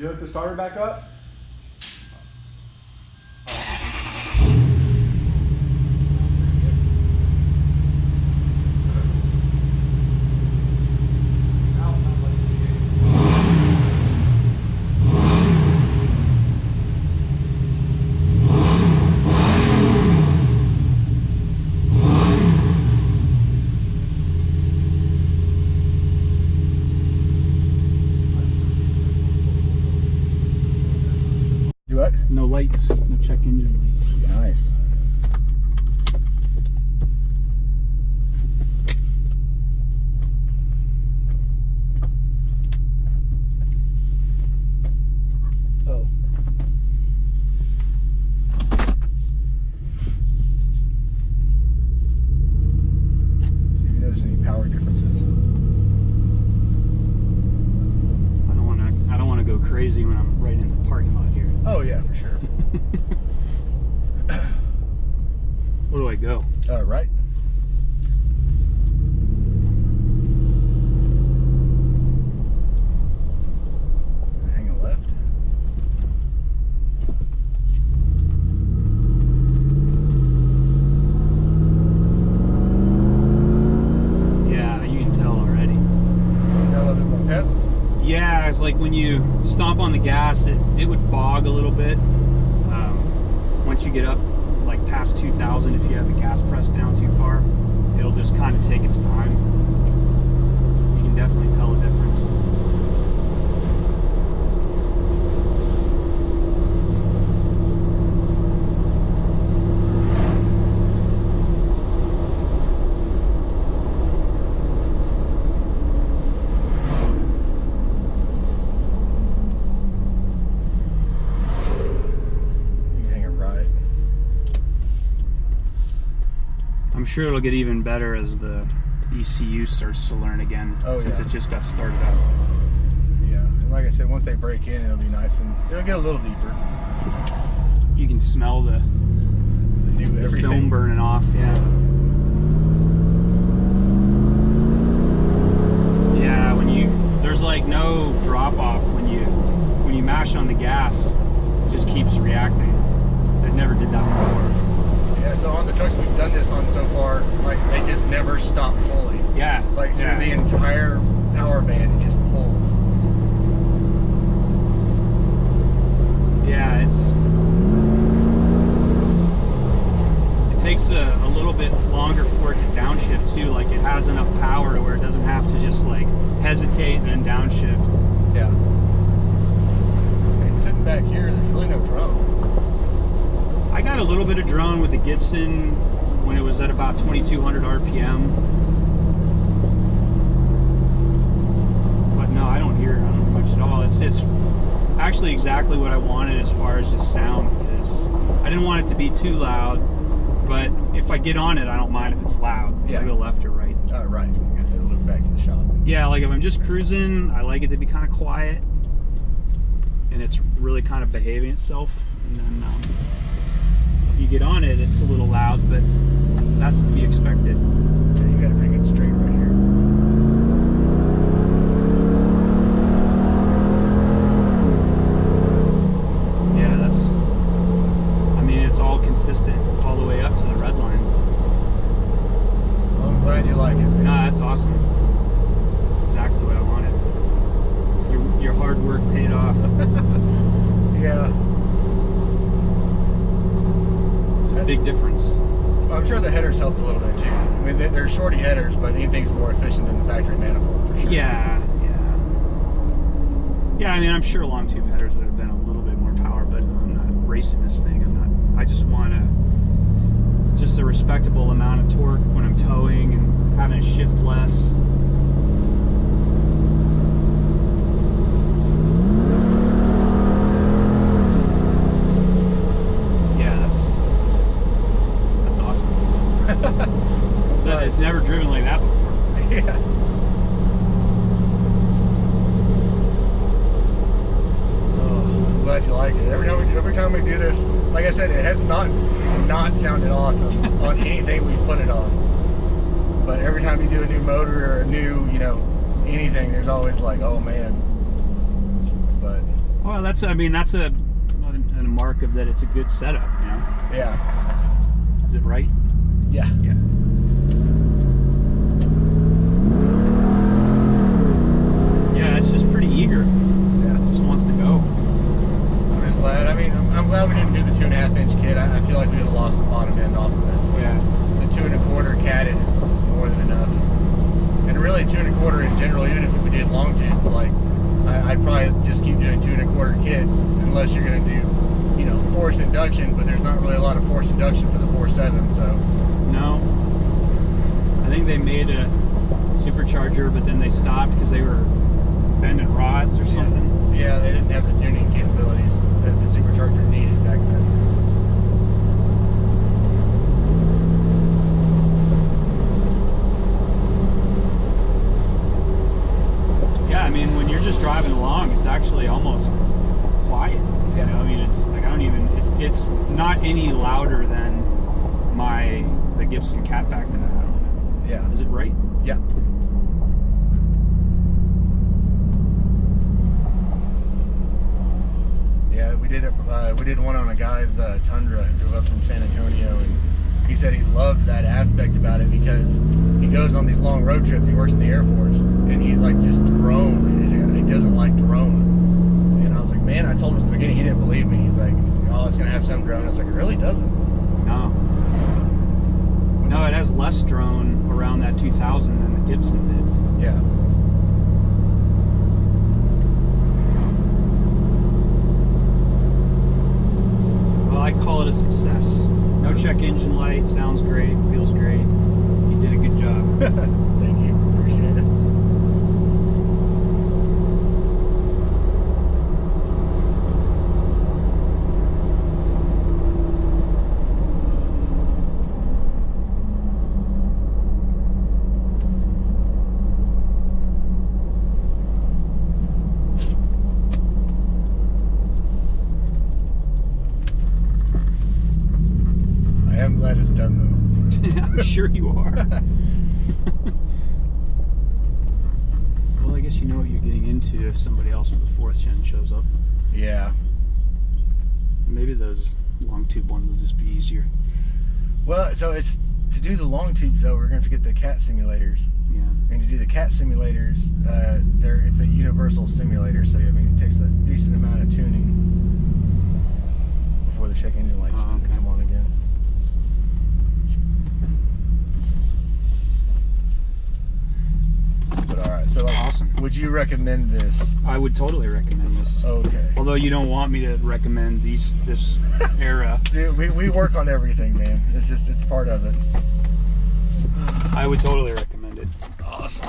you hook the starter back up? What? No lights, no check engine lights. Nice. Oh. See if you notice any power differences. I don't want to go crazy when I'm right in the parking lot here. Oh yeah, for sure. Where do I go? Right. Hang a left. Yeah, you can tell already. Got a little bit more pep. Yeah, it's like when you stomp on the gas, it would bog a little bit. Once you get up like past 2,000, if you have the gas pressed down too far, it'll just kind of take its time. You can definitely tell a difference. I'm sure it'll get even better as the ECU starts to learn again, since it just got started up. Yeah, and like I said, once they break in, it'll be nice and it'll get a little deeper. You can smell the film burning off, yeah. Yeah, there's like no drop off when you mash on the gas, it just keeps reacting. It never did that before. Yeah, so on the trucks we've done this on so far, like they just never stop pulling. Yeah. Like through the entire power band, it just pulls. Yeah, it takes a little bit longer for it to downshift too. Like it has enough power to where it doesn't have to just like hesitate and then downshift. Yeah. And sitting back here, there's really no drone. I got a little bit of drone with the Gibson when it was at about 2,200 RPM. But no, I don't hear much at all. It's actually exactly what I wanted as far as just sound, because I didn't want it to be too loud, but if I get on it, I don't mind if it's loud. Yeah. I go left or right. Right. It'll look back to the shop. Yeah, like if I'm just cruising, I like it to be kind of quiet and it's really kind of behaving itself. And then you get on it, it's a little loud, but that's to be expected. Yeah, you got to bring it straight right here. Yeah, I mean, it's all consistent all the way up to the red line. Well, I'm glad you like it, man. No, that's awesome. That's exactly what I wanted. Your hard work paid off. Yeah. A big difference. I'm sure the headers helped a little bit too. I mean, they're shorty headers, but anything's more efficient than the factory manifold for sure. Yeah. I mean, I'm sure long tube headers would have been a little bit more power, but I'm not racing this thing. I just want just a respectable amount of torque when I'm towing and having it shift less. It's never driven like that before. Yeah. Oh, I'm glad you like it. Every time we do this, like I said, it has not sounded awesome on anything we've put it on. But every time you do a new motor or a new, anything, there's always like, oh man. But well, Well, that's a mark of that it's a good setup, you know? Yeah. Is it right? Yeah. Yeah. Yeah, it's just pretty eager. Yeah. It just wants to go. I'm just glad. I mean, I'm glad we didn't do the 2.5-inch kit. I feel like we would have lost the bottom end off of it. So Yeah. the 2 1/4 catted is more than enough. And really, 2 1/4 in general, even if we did long tubes, like I'd probably just keep doing 2 1/4 kits, unless you're going to do, you know, forced induction. But there's not really a lot of forced induction for the 4.7. So No. I think they made a supercharger, but then they stopped because they were bending rods or something. Yeah, they didn't have the tuning capabilities that the supercharger needed back then. Yeah, I mean, when you're just driving along, it's actually almost quiet. Yeah. You know, I mean, it's like it's not any louder than the Gibson Catback that I have. Yeah. Is it right? Yeah. Yeah, we did it. We did one on a guy's Tundra who drove up from San Antonio, and he said he loved that aspect about it because he goes on these long road trips. He works in the Air Force, and he's like just drone. He doesn't like drone. And I was like, man, I told him at the beginning. He didn't believe me. He's like, oh, it's gonna have some drone. I was like, it really doesn't. No. No, it has less drone around that 2000 than the Gibson did. Yeah. Well, I call it a success. No check engine light, sounds great, feels great. You did a good job. Thank you. Appreciate it. I'm glad it's done though. I'm sure you are. Well, I guess you know what you're getting into if somebody else with a 4th gen shows up. Yeah. Maybe those long tube ones will just be easier. Well, so it's to do the long tubes though, we're gonna have to get the cat simulators. Yeah. And to do the cat simulators, it's a universal simulator, so I mean it takes a decent amount of tuning before the check engine lights come on again. But all right, so like, Awesome. Would you recommend this? I would totally recommend this. Okay. Although you don't want me to recommend this era. Dude, we work on everything, man. It's part of it. I would totally recommend it. Awesome.